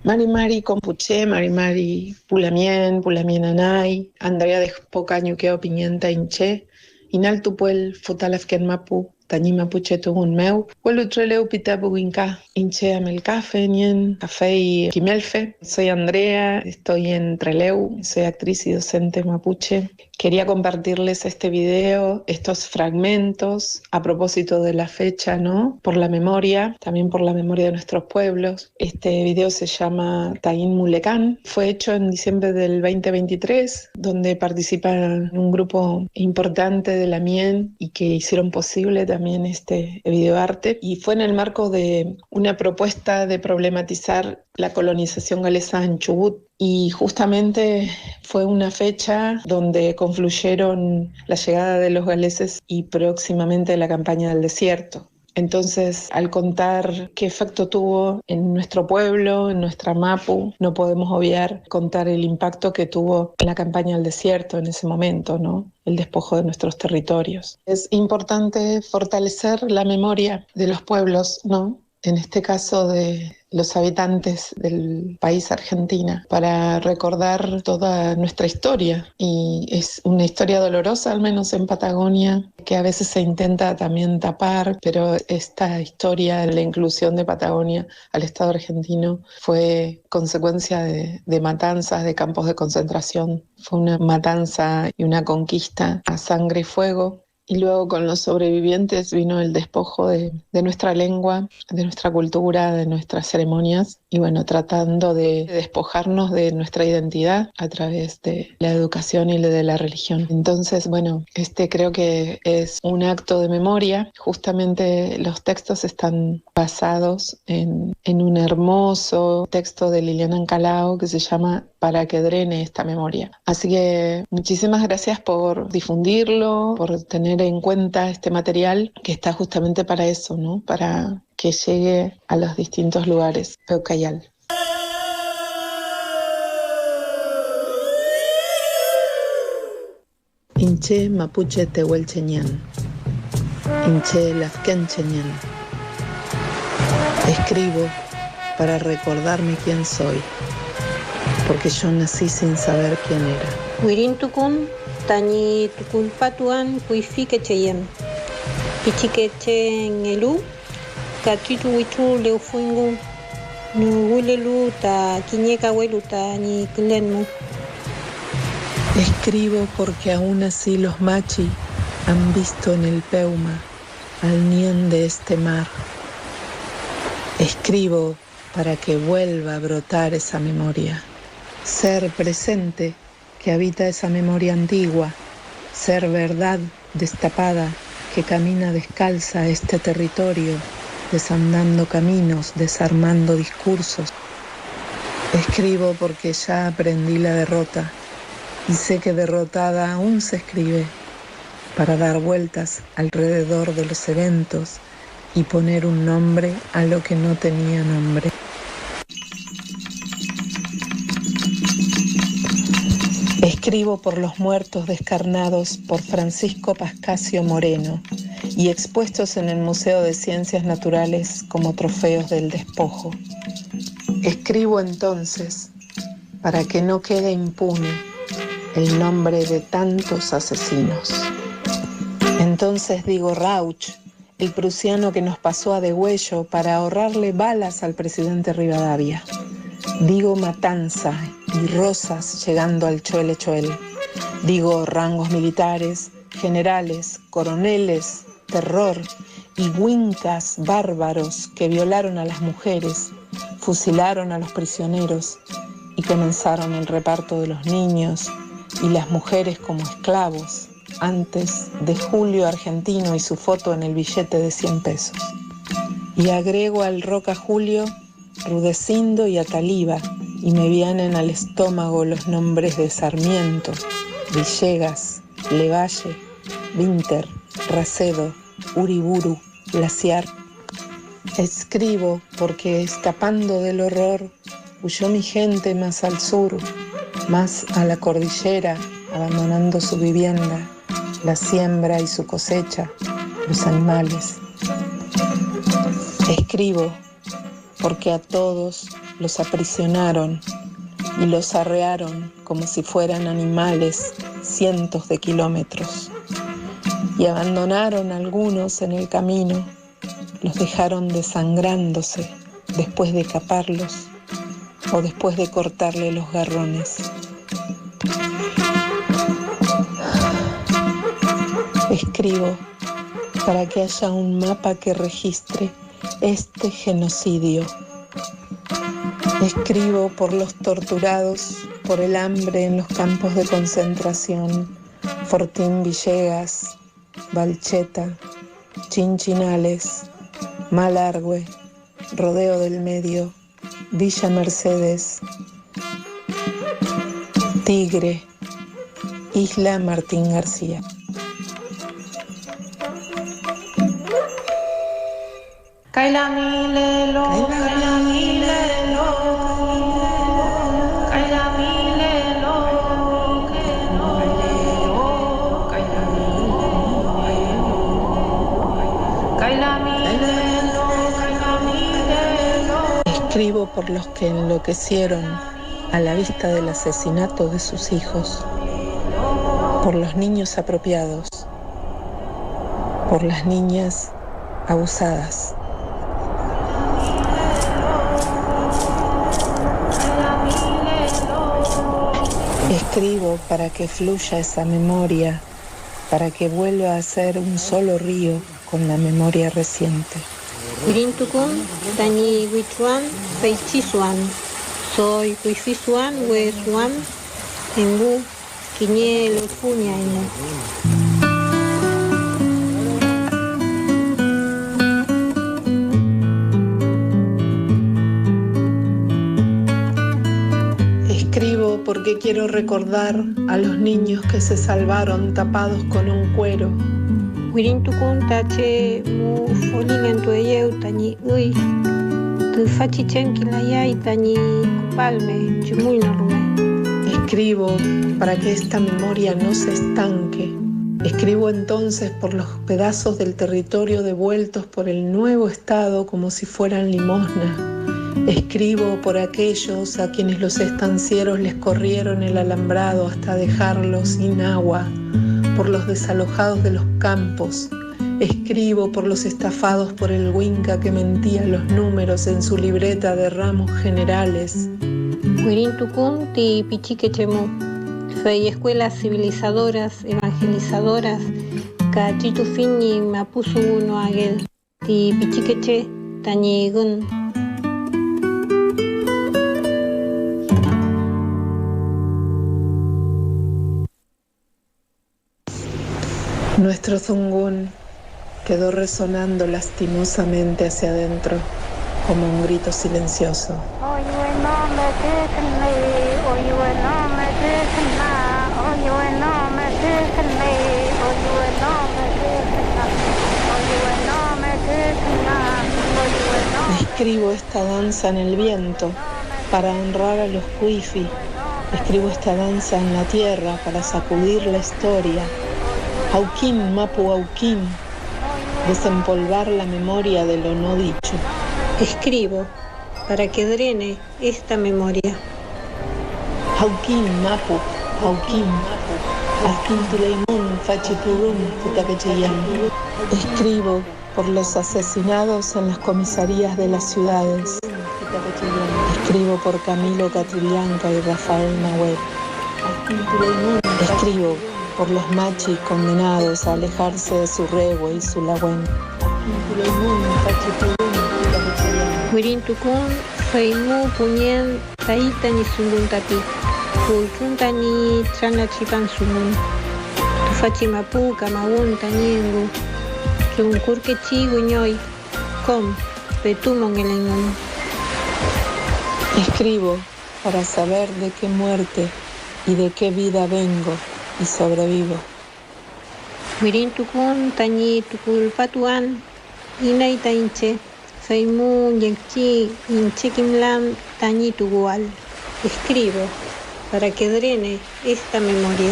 Mari Mari Compuche, Mari Mari Pulamien Anay, Andrea Despoca Ñuqueo Pimienta Inche, Inaltupuel Futalafken Mapu, Tañi Mapuche Tugun Meu, Huelutreleu Pitapuguinca, Inche Amelcafe, Nien, Café y Quimelfe. Soy Andrea, estoy en Trelew, soy actriz y docente mapuche. Quería compartirles este video, estos fragmentos, a propósito de la fecha, ¿no? Por la memoria, también por la memoria de nuestros pueblos. Este video se llama Taín Mulecán. Fue hecho en diciembre del 2023, donde participa un grupo importante de la MIEN y que hicieron posible también este videoarte. Y fue en el marco de una propuesta de problematizar la colonización galesa en Chubut. Y justamente fue una fecha donde confluyeron la llegada de los galeses y próximamente la campaña del desierto. Entonces, al contar qué efecto tuvo en nuestro pueblo, en nuestra Mapu, no podemos obviar contar el impacto que tuvo en la campaña del desierto en ese momento, ¿no? El despojo de nuestros territorios. Es importante fortalecer la memoria de los pueblos, ¿no? En este caso de los habitantes del país Argentina, para recordar toda nuestra historia. Y es una historia dolorosa, al menos en Patagonia, que a veces se intenta también tapar, pero esta historia de la inclusión de Patagonia al Estado argentino fue consecuencia de matanzas, de campos de concentración. Fue una matanza y una conquista a sangre y fuego. Y luego con los sobrevivientes vino el despojo de nuestra lengua, de nuestra cultura, de nuestras ceremonias. Y bueno, tratando de despojarnos de nuestra identidad a través de la educación y de la religión. Entonces, bueno, creo que es un acto de memoria. Justamente los textos están basados en un hermoso texto de Liliana Ancalao que se llama Para que drene esta memoria. Así que muchísimas gracias por difundirlo, por tener en cuenta este material que está justamente para eso, ¿no? Para que llegue a los distintos lugares. Peucayal. Inche Mapuche Tehuelcheñán. Inche Lafkencheñán. Escribo para recordarme quién soy, porque yo nací sin saber quién era. Huirintukun, Tañi Tuculpatuan, Puifique Cheyem. Pichiqueche en Elú, Catuitu Huitu Leufuingu, Nuhulelu, Ta Quiñeca Huelu, Tañi Clenmu. Escribo porque aún así los machi han visto en el Peuma al nien de este mar. Escribo para que vuelva a brotar esa memoria. Ser presente que habita esa memoria antigua, ser verdad destapada que camina descalza este territorio, desandando caminos, desarmando discursos. Escribo porque ya aprendí la derrota y sé que derrotada aún se escribe para dar vueltas alrededor de los eventos y poner un nombre a lo que no tenía nombre. Escribo por los muertos descarnados por Francisco Pascasio Moreno y expuestos en el Museo de Ciencias Naturales como trofeos del despojo. Escribo entonces para que no quede impune el nombre de tantos asesinos. Entonces digo Rauch, el prusiano que nos pasó a degüello para ahorrarle balas al presidente Rivadavia. Digo matanza y rosas llegando al Choel Choel. Digo rangos militares, generales, coroneles, terror y huincas bárbaros que violaron a las mujeres, fusilaron a los prisioneros y comenzaron el reparto de los niños y las mujeres como esclavos antes de Julio Argentino y su foto en el billete de 100 pesos. Y agrego al Roca Julio, Rudecindo y a Taliba, y me vienen al estómago los nombres de Sarmiento, Villegas, Levalle, Winter, Racedo, Uriburu, Glaciar. Escribo porque escapando del horror huyó mi gente más al sur, más a la cordillera, abandonando su vivienda, la siembra y su cosecha, los animales. Escribo porque a todos los aprisionaron y los arrearon como si fueran animales cientos de kilómetros. Y abandonaron a algunos en el camino, los dejaron desangrándose después de caparlos o después de cortarle los garrones. Escribo para que haya un mapa que registre este genocidio. Escribo por los torturados por el hambre en los campos de concentración, Fortín Villegas, Valcheta, Chinchinales, Malargüe, Rodeo del Medio, Villa Mercedes, Tigre, Isla Martín García. Escribo por los que enloquecieron a la vista del asesinato de sus hijos, por los niños apropiados, por las niñas abusadas. Escribo para que fluya esa memoria, para que vuelva a ser un solo río con la memoria reciente. Wirintukun, Tani Wichuan, Feichisuan. Soy Wifisuan, Wesuan, Tengu, Quiñelo, Puñaino. Escribo porque quiero recordar a los niños que se salvaron tapados con un cuero. Wirintukun tache mu folingen tueyeu tani uy. Tu fachichen kilayay tani kupalme chumuy norme. Escribo para que esta memoria no se estanque. Escribo entonces por los pedazos del territorio devueltos por el nuevo Estado como si fueran limosna. Escribo por aquellos a quienes los estancieros les corrieron el alambrado hasta dejarlos sin agua, por los desalojados de los campos. Escribo por los estafados por el Winca que mentía los números en su libreta de ramos generales. Wirintukun ti pichiquechemu. Fey escuelas civilizadoras, evangelizadoras, cachitu fini mapusu uno aguel. Ti pichiqueche tañigun. Nuestro zungún quedó resonando lastimosamente hacia adentro, como un grito silencioso. Escribo esta danza en el viento para honrar a los Cuifi. Escribo esta danza en la tierra para sacudir la historia. Auquín, Mapu Auquín, desempolvar la memoria de lo no dicho. Escribo para que drene esta memoria. Auquín, Mapu, Auquín, Auquín Tuleimun, Fachipurum, Putaquecheyam. Escribo por los asesinados en las comisarías de las ciudades. Escribo por Camilo Catrillanca y Rafael Nahuel. Escribo por los machis condenados a alejarse de su rehue y su lagüen. Wirintukun, Feimu, Puñen, Taita ni Sunguntapi, Pulpunta ni Tranachipan Sumun, Tufachimapu, Kamawun, Taniengu, Chunkurkechi, Guñoy, Com, Petumon Elengun. Escribo para saber de qué muerte y de qué vida vengo y sobrevivo. Mirin tukun tañi tukul patuan inay tainche saimun yekchi inche kimlam tañi tugual. Escribo para que drene esta memoria.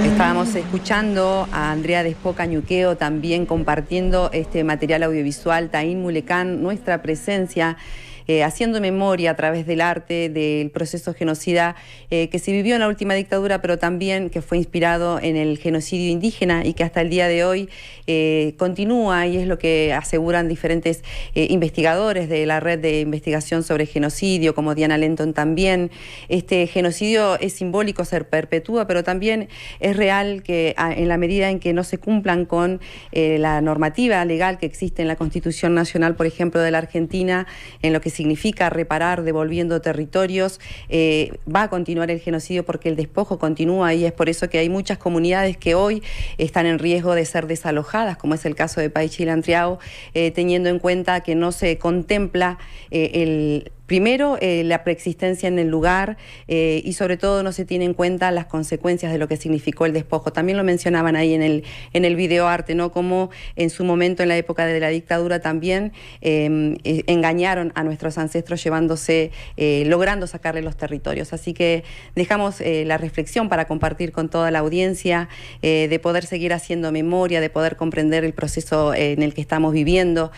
Estábamos escuchando a Andrea Despoca Ñuqueo también compartiendo este material audiovisual, Taín Mulecán, nuestra presencia, haciendo memoria a través del arte del proceso genocida que se vivió en la última dictadura, pero también que fue inspirado en el genocidio indígena y que hasta el día de hoy continúa, y es lo que aseguran diferentes investigadores de la red de investigación sobre genocidio, como Diana Lenton también. Este genocidio es simbólico, se perpetúa, pero también es real que en la medida en que no se cumplan con la normativa legal que existe en la Constitución Nacional, por ejemplo, de la Argentina, en lo que significa reparar devolviendo territorios, va a continuar el genocidio porque el despojo continúa, y es por eso que hay muchas comunidades que hoy están en riesgo de ser desalojadas, como es el caso de Paichilantriao, teniendo en cuenta que no se contempla primero, la preexistencia en el lugar y sobre todo no se tiene en cuenta las consecuencias de lo que significó el despojo. También lo mencionaban ahí en el videoarte, ¿no? Como en su momento, en la época de la dictadura, también engañaron a nuestros ancestros logrando sacarle los territorios. Así que dejamos la reflexión para compartir con toda la audiencia, de poder seguir haciendo memoria, de poder comprender el proceso en el que estamos viviendo,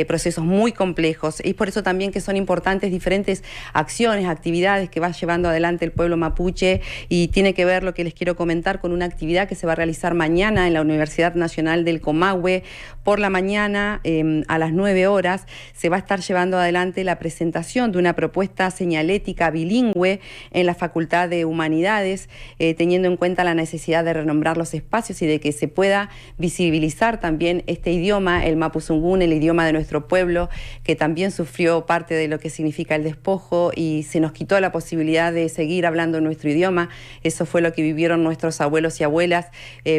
procesos muy complejos, y por eso también que son importantes diferentes acciones, actividades que va llevando adelante el pueblo mapuche, y tiene que ver lo que les quiero comentar con una actividad que se va a realizar mañana en la Universidad Nacional del Comahue. Por la mañana, a las 9 horas, se va a estar llevando adelante la presentación de una propuesta señalética bilingüe en la Facultad de Humanidades, teniendo en cuenta la necesidad de renombrar los espacios y de que se pueda visibilizar también este idioma, el mapuzungún, el idioma de nuestro pueblo, que también sufrió parte de lo que significa el despojo y se nos quitó la posibilidad de seguir hablando nuestro idioma. Eso fue lo que vivieron nuestros abuelos y abuelas,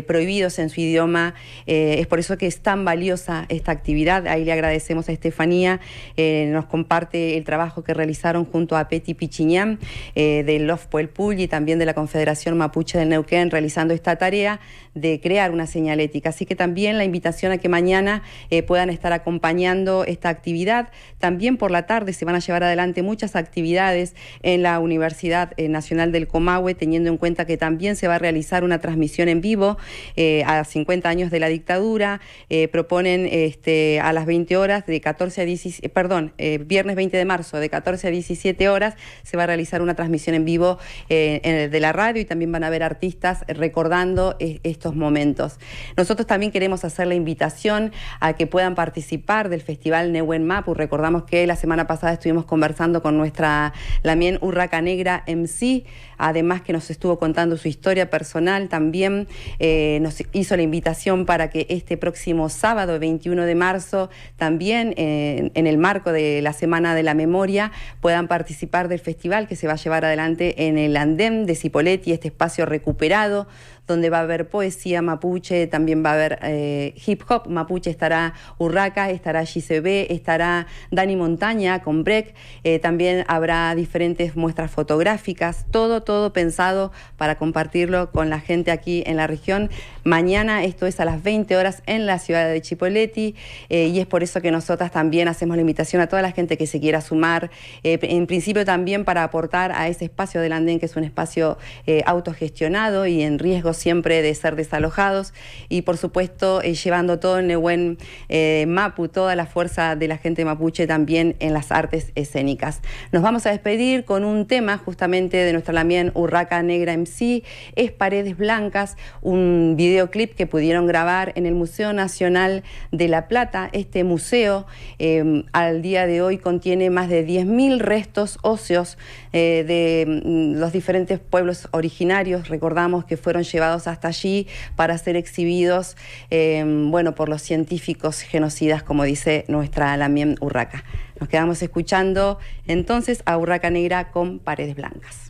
prohibidos en su idioma. Es por eso que es tan valiosa esta actividad. Ahí le agradecemos a Estefanía, nos comparte el trabajo que realizaron junto a Peti Pichiñán del Lof Puelpul y también de la Confederación Mapuche del Neuquén, realizando esta tarea de crear una señalética. Así que también la invitación a que mañana puedan estar acompañando esta actividad. También por la tarde se van a llevar adelante muchas actividades en la Universidad Nacional del Comahue, teniendo en cuenta que también se va a realizar una transmisión en vivo a 50 años de la dictadura. Proponen a las 20 horas, de 14 a 17, viernes 20 de marzo, de 14 a 17 horas, se va a realizar una transmisión en vivo de la radio, y también van a haber artistas recordando estos momentos. Nosotros también queremos hacer la invitación a que puedan participar del Festival Nehuen Mapu. Recordamos que la semana pasada estuvimos conversando con nuestra Lamien Urraca Negra MC, además que nos estuvo contando su historia personal. También nos hizo la invitación para que este próximo sábado, 21 de marzo, también en el marco de la Semana de la Memoria, puedan participar del festival que se va a llevar adelante en el andén de Cipolletti, este espacio recuperado, donde va a haber poesía mapuche, también va a haber hip hop mapuche, estará Urraca, estará GCB, estará Dani Montaña con Break, también habrá diferentes muestras fotográficas, todo pensado para compartirlo con la gente aquí en la región. Mañana esto es a las 20 horas en la ciudad de Chipoleti, y es por eso que nosotras también hacemos la invitación a toda la gente que se quiera sumar, en principio también para aportar a ese espacio del andén, que es un espacio autogestionado y en riesgo siempre de ser desalojados, y por supuesto llevando todo el Nehuen Mapu, toda la fuerza de la gente mapuche también en las artes escénicas. Nos vamos a despedir con un tema justamente de nuestra Lamien Urraca Negra MC, es Paredes Blancas, un videoclip que pudieron grabar en el Museo Nacional de La Plata. Este museo al día de hoy contiene más de 10.000 restos óseos de los diferentes pueblos originarios. Recordamos que fueron llevados hasta allí para ser exhibidos por los científicos genocidas, como dice nuestra Lamien Urraca. Nos quedamos escuchando entonces a Urraca Negra con Paredes Blancas.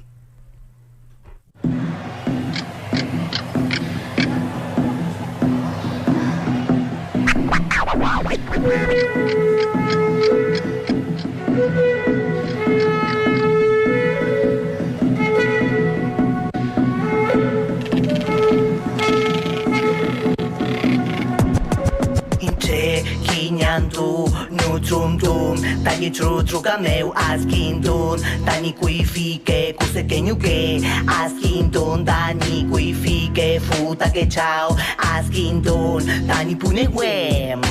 Kinyantu, nutrumtum, tani trutruka meu askintun, tani kuifike, kusekenyuke, askintun, tani kuifike, futa que chao, askintun, tani punewem,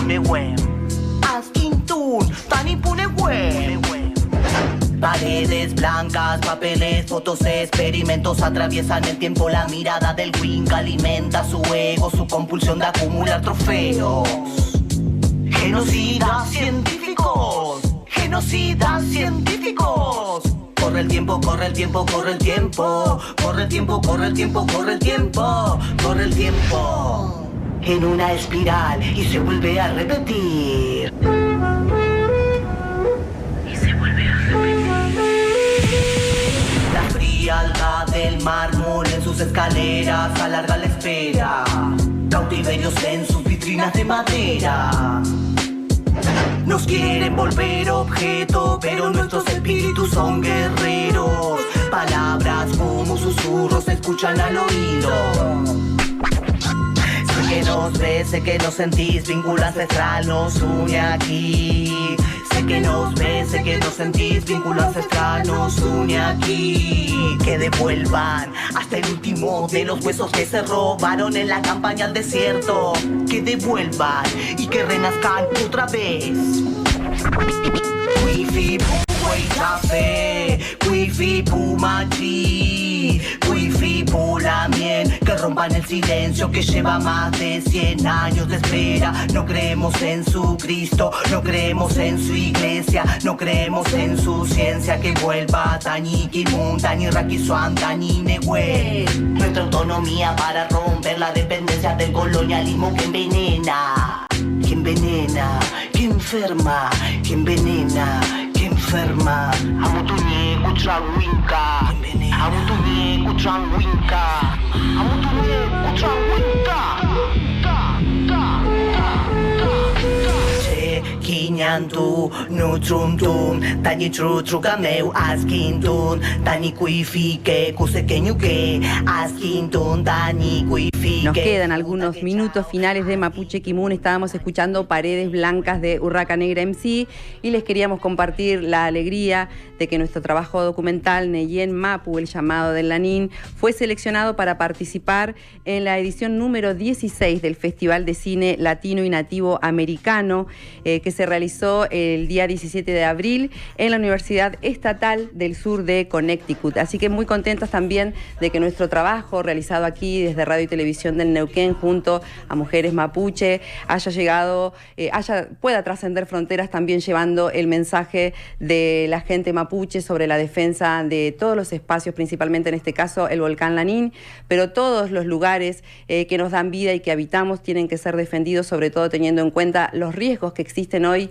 askintun, tani punewem. Paredes blancas, papeles, fotos, experimentos atraviesan el tiempo. La mirada del Winca alimenta su ego, su compulsión de acumular trofeos. Genocidas científicos, genocidas científicos. Corre el tiempo, corre el tiempo, corre el tiempo. Corre el tiempo, corre el tiempo, corre el tiempo. Corre el tiempo. En una espiral y se vuelve a repetir. La frialdad del mármol en sus escaleras alarga la espera. Cautiverios en sus vitrinas de madera. Nos quieren volver objeto, pero nuestros espíritus son guerreros. Palabras como susurros se escuchan al oído. Sé que nos ves, sé que nos sentís, vínculo ancestral nos une aquí. Sé que nos ves, sé que nos sentís, vínculo ancestral nos une aquí. Que devuelvan hasta el último de los huesos que se robaron en la campaña al desierto. Que devuelvan y que renazcan otra vez. Wifi Café, Wifi Pumachi, Wifi Pulamien, que rompan el silencio que lleva más de 100 años de espera. No creemos en su Cristo, no creemos en su iglesia, no creemos en su ciencia. Que vuelva Tani Kimun, Tani Rakisuan, Tani Nehuen. Nuestra autonomía para romper la dependencia del colonialismo que envenena, que envenena, que enferma, que envenena, que enferma. Amutunye kuchawinka, amutunye kuchawinka, amutunye kuchawinka. Kinyantu, nutrumtum, tani trutruka meu askintun, tani kuifike, kusekenyuke, askintun, tani kuifike. Nos quedan algunos minutos finales de Mapuche Kimun. Estábamos escuchando Paredes Blancas de Urraca Negra MC y les queríamos compartir la alegría de que nuestro trabajo documental Neyen Mapu, el llamado del Lanín, fue seleccionado para participar en la edición número 16 del Festival de Cine Latino y Nativo Americano, que se realizó el día 17 de abril en la Universidad Estatal del Sur de Connecticut. Así que muy contentos también de que nuestro trabajo realizado aquí desde Radio y Televisión del Neuquén junto a mujeres mapuche haya llegado, pueda trascender fronteras, también llevando el mensaje de la gente mapuche sobre la defensa de todos los espacios, principalmente en este caso el volcán Lanín, pero todos los lugares que nos dan vida y que habitamos tienen que ser defendidos, sobre todo teniendo en cuenta los riesgos que existen hoy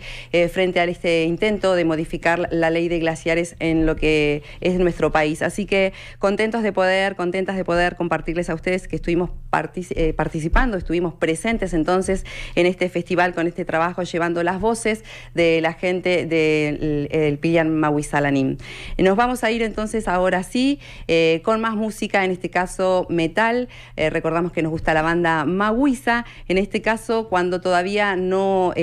frente a este intento de modificar la ley de glaciares en lo que es nuestro país. Así que contentas de poder compartirles a ustedes que estuvimos participando, estuvimos presentes entonces en este festival con este trabajo, llevando las voces de la gente del Pillan Mahuizalanim. Nos vamos a ir entonces ahora sí con más música, en este caso metal. Recordamos que nos gusta la banda Mahuiza, en este caso cuando todavía no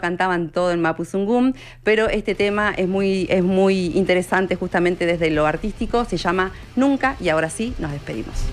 cantaban todo en Mapuzungún, pero este tema es muy interesante justamente desde lo artístico, se llama Nunca, y ahora sí nos despedimos.